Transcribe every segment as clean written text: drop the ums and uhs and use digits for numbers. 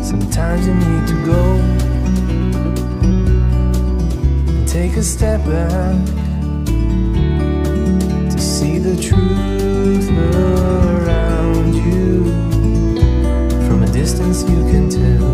Sometimes you need to go and take a step back to see the truth around you. From a distance you can tell.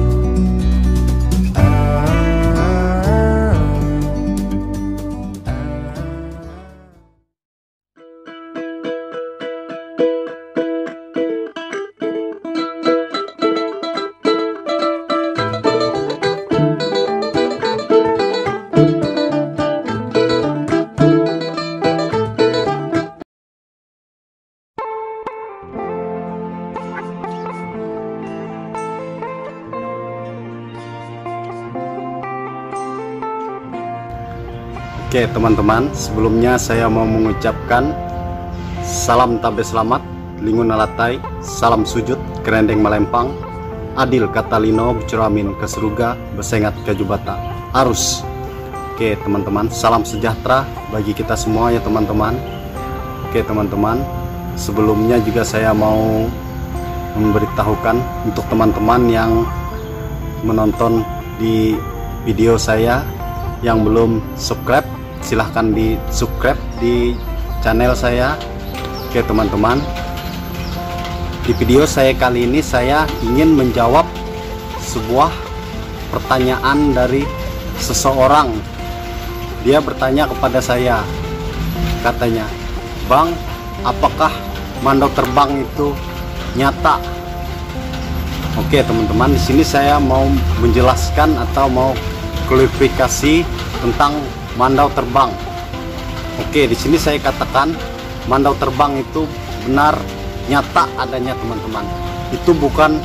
Oke teman-teman, sebelumnya saya mau mengucapkan salam tabe selamat, lingun alatai, salam sujud, kerendeng malempang, adil katalino, bucuramin keseruga, besengat kajubata, arus. Oke teman-teman, salam sejahtera bagi kita semua ya teman-teman. Oke teman-teman, sebelumnya juga saya mau memberitahukan untuk teman-teman yang menonton di video saya yang belum subscribe, silahkan di subscribe di channel saya. Oke teman-teman, di video saya kali ini saya ingin menjawab sebuah pertanyaan dari seseorang. Dia bertanya kepada saya, katanya, "Bang, apakah mandau terbang itu nyata?" Oke teman-teman, di sini saya mau menjelaskan atau mau klarifikasi tentang mandau terbang. Oke, di sini saya katakan mandau terbang itu benar nyata adanya teman-teman. Itu bukan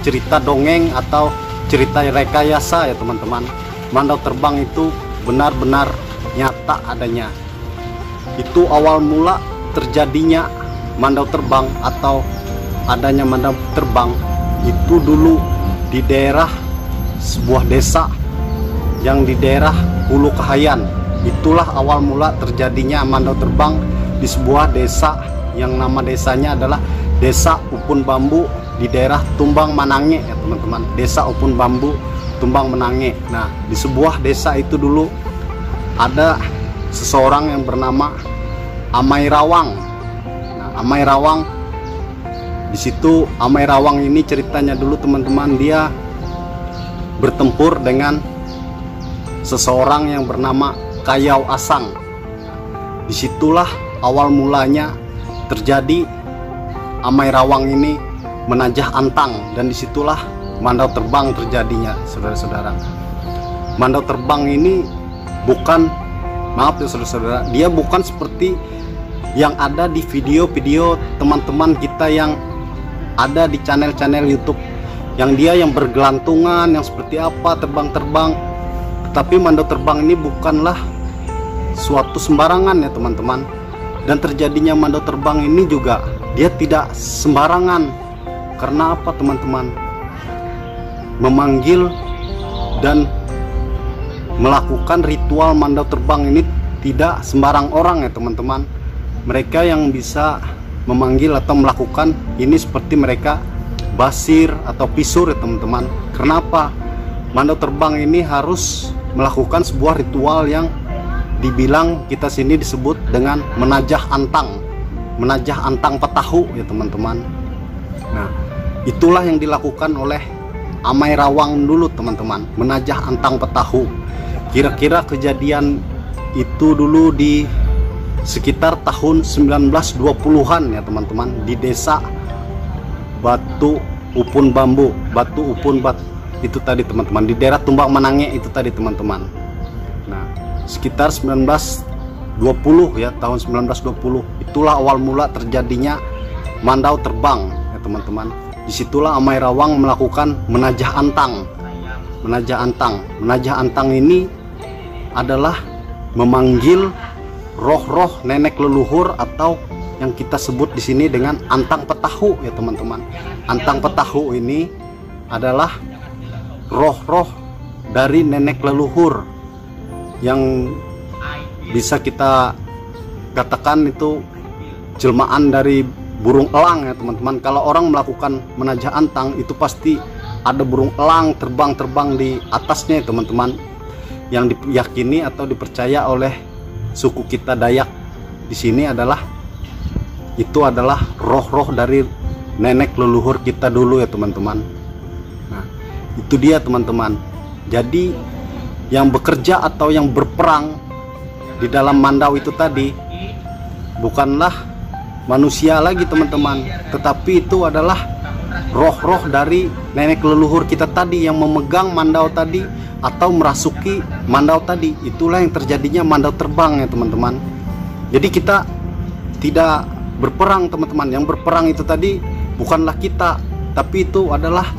cerita dongeng atau cerita rekayasa ya teman-teman. Mandau terbang itu benar-benar nyata adanya. Itu awal mula terjadinya mandau terbang atau adanya mandau terbang itu dulu di daerah sebuah desa yang di daerah Hulu Kahayan. Itulah awal mula terjadinya mandau terbang di sebuah desa yang nama desanya adalah Desa Upun Bambu di daerah Tumbang Manange ya teman-teman. Desa Upun Bambu, Tumbang Manange. Nah, di sebuah desa itu dulu ada seseorang yang bernama Amai Rawang. Nah, Amai Rawang, di situ Amai Rawang ini ceritanya dulu teman-teman, dia bertempur dengan seseorang yang bernama Kayau Asang. Disitulah awal mulanya terjadi Amai Rawang ini menajah antang, dan disitulah mandau terbang terjadinya saudara-saudara. Mandau terbang ini bukan, maaf ya saudara-saudara, dia bukan seperti yang ada di video-video teman-teman kita yang ada di channel-channel YouTube, yang dia yang bergelantungan, yang seperti apa terbang-terbang. Tapi mandau terbang ini bukanlah suatu sembarangan ya teman-teman. Dan terjadinya mandau terbang ini juga dia tidak sembarangan. Karena apa teman-teman? Memanggil dan melakukan ritual mandau terbang ini tidak sembarang orang ya teman-teman. Mereka yang bisa memanggil atau melakukan ini seperti mereka basir atau pisur ya teman-teman. Kenapa? Mandau terbang ini harus melakukan sebuah ritual yang dibilang kita sini disebut dengan menajah antang petahu ya teman-teman. Nah, itulah yang dilakukan oleh Amai Rawang dulu teman-teman, menajah antang petahu. Kira-kira kejadian itu dulu di sekitar tahun 1920-an ya teman-teman, di desa Batu Upun Bambu, Batu Upun itu tadi teman-teman, di daerah Tumbang Manange itu tadi teman-teman. Nah, sekitar 1920 ya, tahun 1920 itulah awal mula terjadinya mandau terbang ya teman-teman. Disitulah Amai Rawang melakukan menajah antang. Menajah antang ini adalah memanggil roh-roh nenek leluhur atau yang kita sebut di sini dengan antang petahu ya teman-teman. Antang petahu ini adalah roh-roh dari nenek leluhur yang bisa kita katakan itu jelmaan dari burung elang ya teman-teman. Kalau orang melakukan menajah antang itu pasti ada burung elang terbang-terbang di atasnya ya teman-teman, yang diyakini atau dipercaya oleh suku kita Dayak di sini adalah roh-roh dari nenek leluhur kita dulu ya teman-teman. Nah, itu dia teman-teman. Jadi yang bekerja atau yang berperang di dalam Mandau itu tadi bukanlah manusia lagi teman-teman, tetapi itu adalah roh-roh dari nenek leluhur kita tadi yang memegang Mandau tadi atau merasuki Mandau tadi. Itulah yang terjadinya Mandau terbang ya teman-teman. Jadi kita tidak berperang teman-teman, yang berperang itu tadi bukanlah kita, tapi itu adalah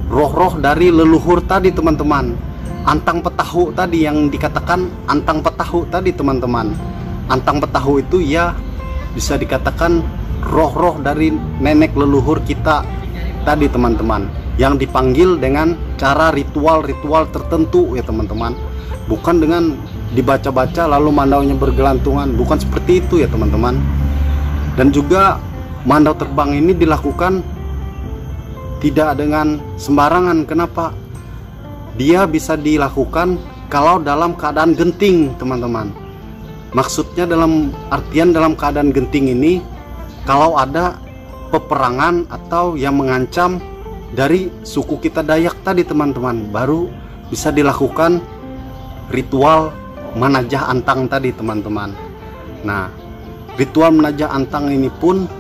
roh-roh dari leluhur tadi teman-teman. Antang petahu tadi, yang dikatakan antang petahu tadi teman-teman. Antang petahu itu ya bisa dikatakan roh-roh dari nenek leluhur kita tadi teman-teman, yang dipanggil dengan cara ritual-ritual tertentu ya teman-teman, bukan dengan dibaca-baca lalu mandaunya bergelantungan, bukan seperti itu ya teman-teman. Dan juga mandau terbang ini dilakukan tidak dengan sembarangan. Kenapa? Dia bisa dilakukan kalau dalam keadaan genting teman-teman. Maksudnya dalam artian dalam keadaan genting ini, kalau ada peperangan atau yang mengancam dari suku kita Dayak tadi teman-teman, baru bisa dilakukan ritual menajah antang tadi teman-teman. Nah, ritual menajah antang ini pun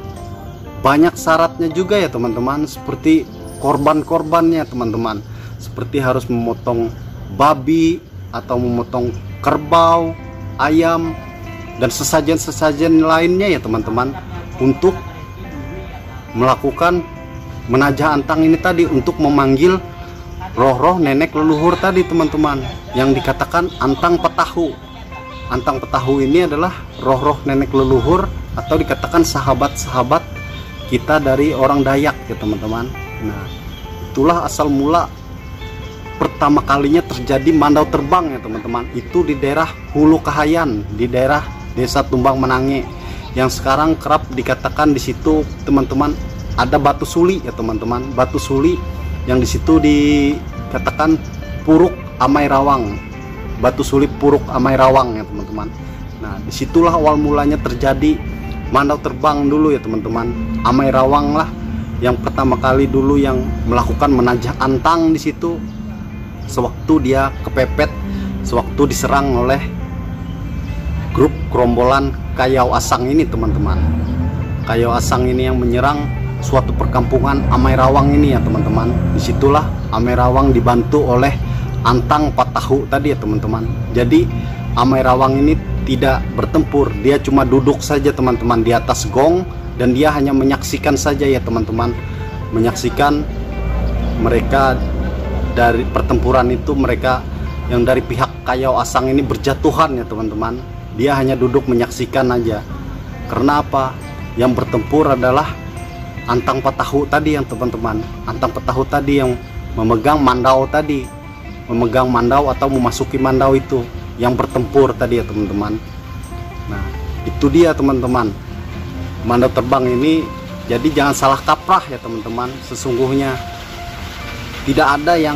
banyak syaratnya juga ya teman-teman, seperti korban-korbannya teman-teman, seperti harus memotong babi atau memotong kerbau, ayam, dan sesajen-sesajen lainnya ya teman-teman, untuk melakukan menajah antang ini tadi, untuk memanggil roh-roh nenek leluhur tadi teman-teman, yang dikatakan antang petahu. Antang petahu ini adalah roh-roh nenek leluhur atau dikatakan sahabat-sahabat kita dari orang Dayak ya teman-teman. Nah, itulah asal mula pertama kalinya terjadi mandau terbang ya teman-teman. Itu di daerah Hulu Kahayan, di daerah Desa Tumbang Menange, yang sekarang kerap dikatakan di situ teman-teman ada batu suli ya teman-teman. Batu suli yang di situ dikatakan Puruk Amai Rawang. Batu suli Puruk Amai Rawang ya teman-teman. Nah, disitulah awal mulanya terjadi mandau terbang dulu ya teman-teman. Amai Rawang lah yang pertama kali dulu yang melakukan menajah antang di situ, sewaktu dia kepepet, sewaktu diserang oleh grup gerombolan Kayau Asang ini teman-teman. Kayau Asang ini yang menyerang suatu perkampungan Amai Rawang ini ya teman-teman. Disitulah Amai Rawang dibantu oleh antang patahu tadi ya teman-teman. Jadi Amai Rawang ini tidak bertempur, dia cuma duduk saja teman-teman di atas gong, dan dia hanya menyaksikan saja ya teman-teman. Menyaksikan mereka dari pertempuran itu, mereka yang dari pihak Kayau Asang ini berjatuhan ya teman-teman. Dia hanya duduk menyaksikan aja. Karena apa? Yang bertempur adalah antang petahu tadi yang teman-teman. Antang petahu tadi yang memegang mandau tadi, memegang mandau atau memasuki mandau itu, yang bertempur tadi ya teman-teman. Nah, itu dia teman-teman, mandau terbang ini. Jadi jangan salah kaprah ya teman-teman. Sesungguhnya tidak ada yang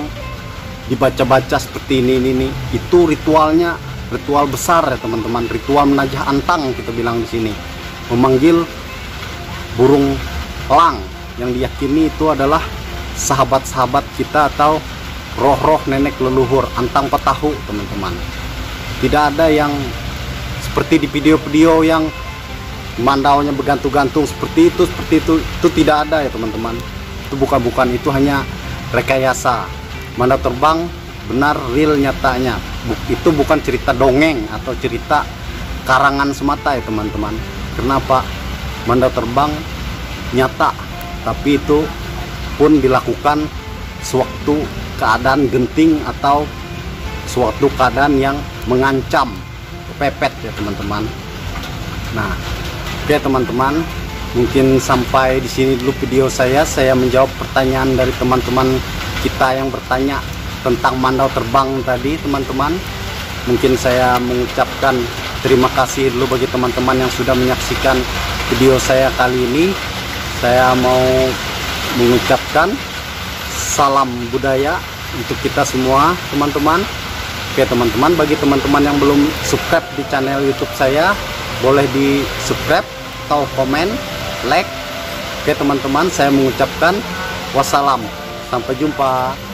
dibaca-baca seperti ini. Itu ritualnya, ritual besar ya teman-teman, ritual menajah antang kita bilang di sini, memanggil burung elang yang diyakini itu adalah sahabat-sahabat kita atau roh-roh nenek leluhur, antang petahu teman-teman. Tidak ada yang seperti di video-video yang mandaunya bergantung-gantung seperti itu tidak ada ya teman-teman. Itu bukan, itu hanya rekayasa. Mandau terbang benar, real, nyatanya. Itu bukan cerita dongeng atau cerita karangan semata ya teman-teman. Kenapa? Mandau terbang nyata, tapi itu pun dilakukan sewaktu keadaan genting atau suatu keadaan yang mengancam, kepepet ya teman-teman. Nah, oke teman-teman, mungkin sampai di sini dulu video saya menjawab pertanyaan dari teman-teman kita yang bertanya tentang mandau terbang tadi teman-teman. Mungkin saya mengucapkan terima kasih dulu bagi teman-teman yang sudah menyaksikan video saya kali ini. Saya mau mengucapkan salam budaya untuk kita semua teman-teman. Oke teman-teman, bagi teman-teman yang belum subscribe di channel YouTube saya, boleh di subscribe atau komen, like. Oke teman-teman, saya mengucapkan wassalam, sampai jumpa.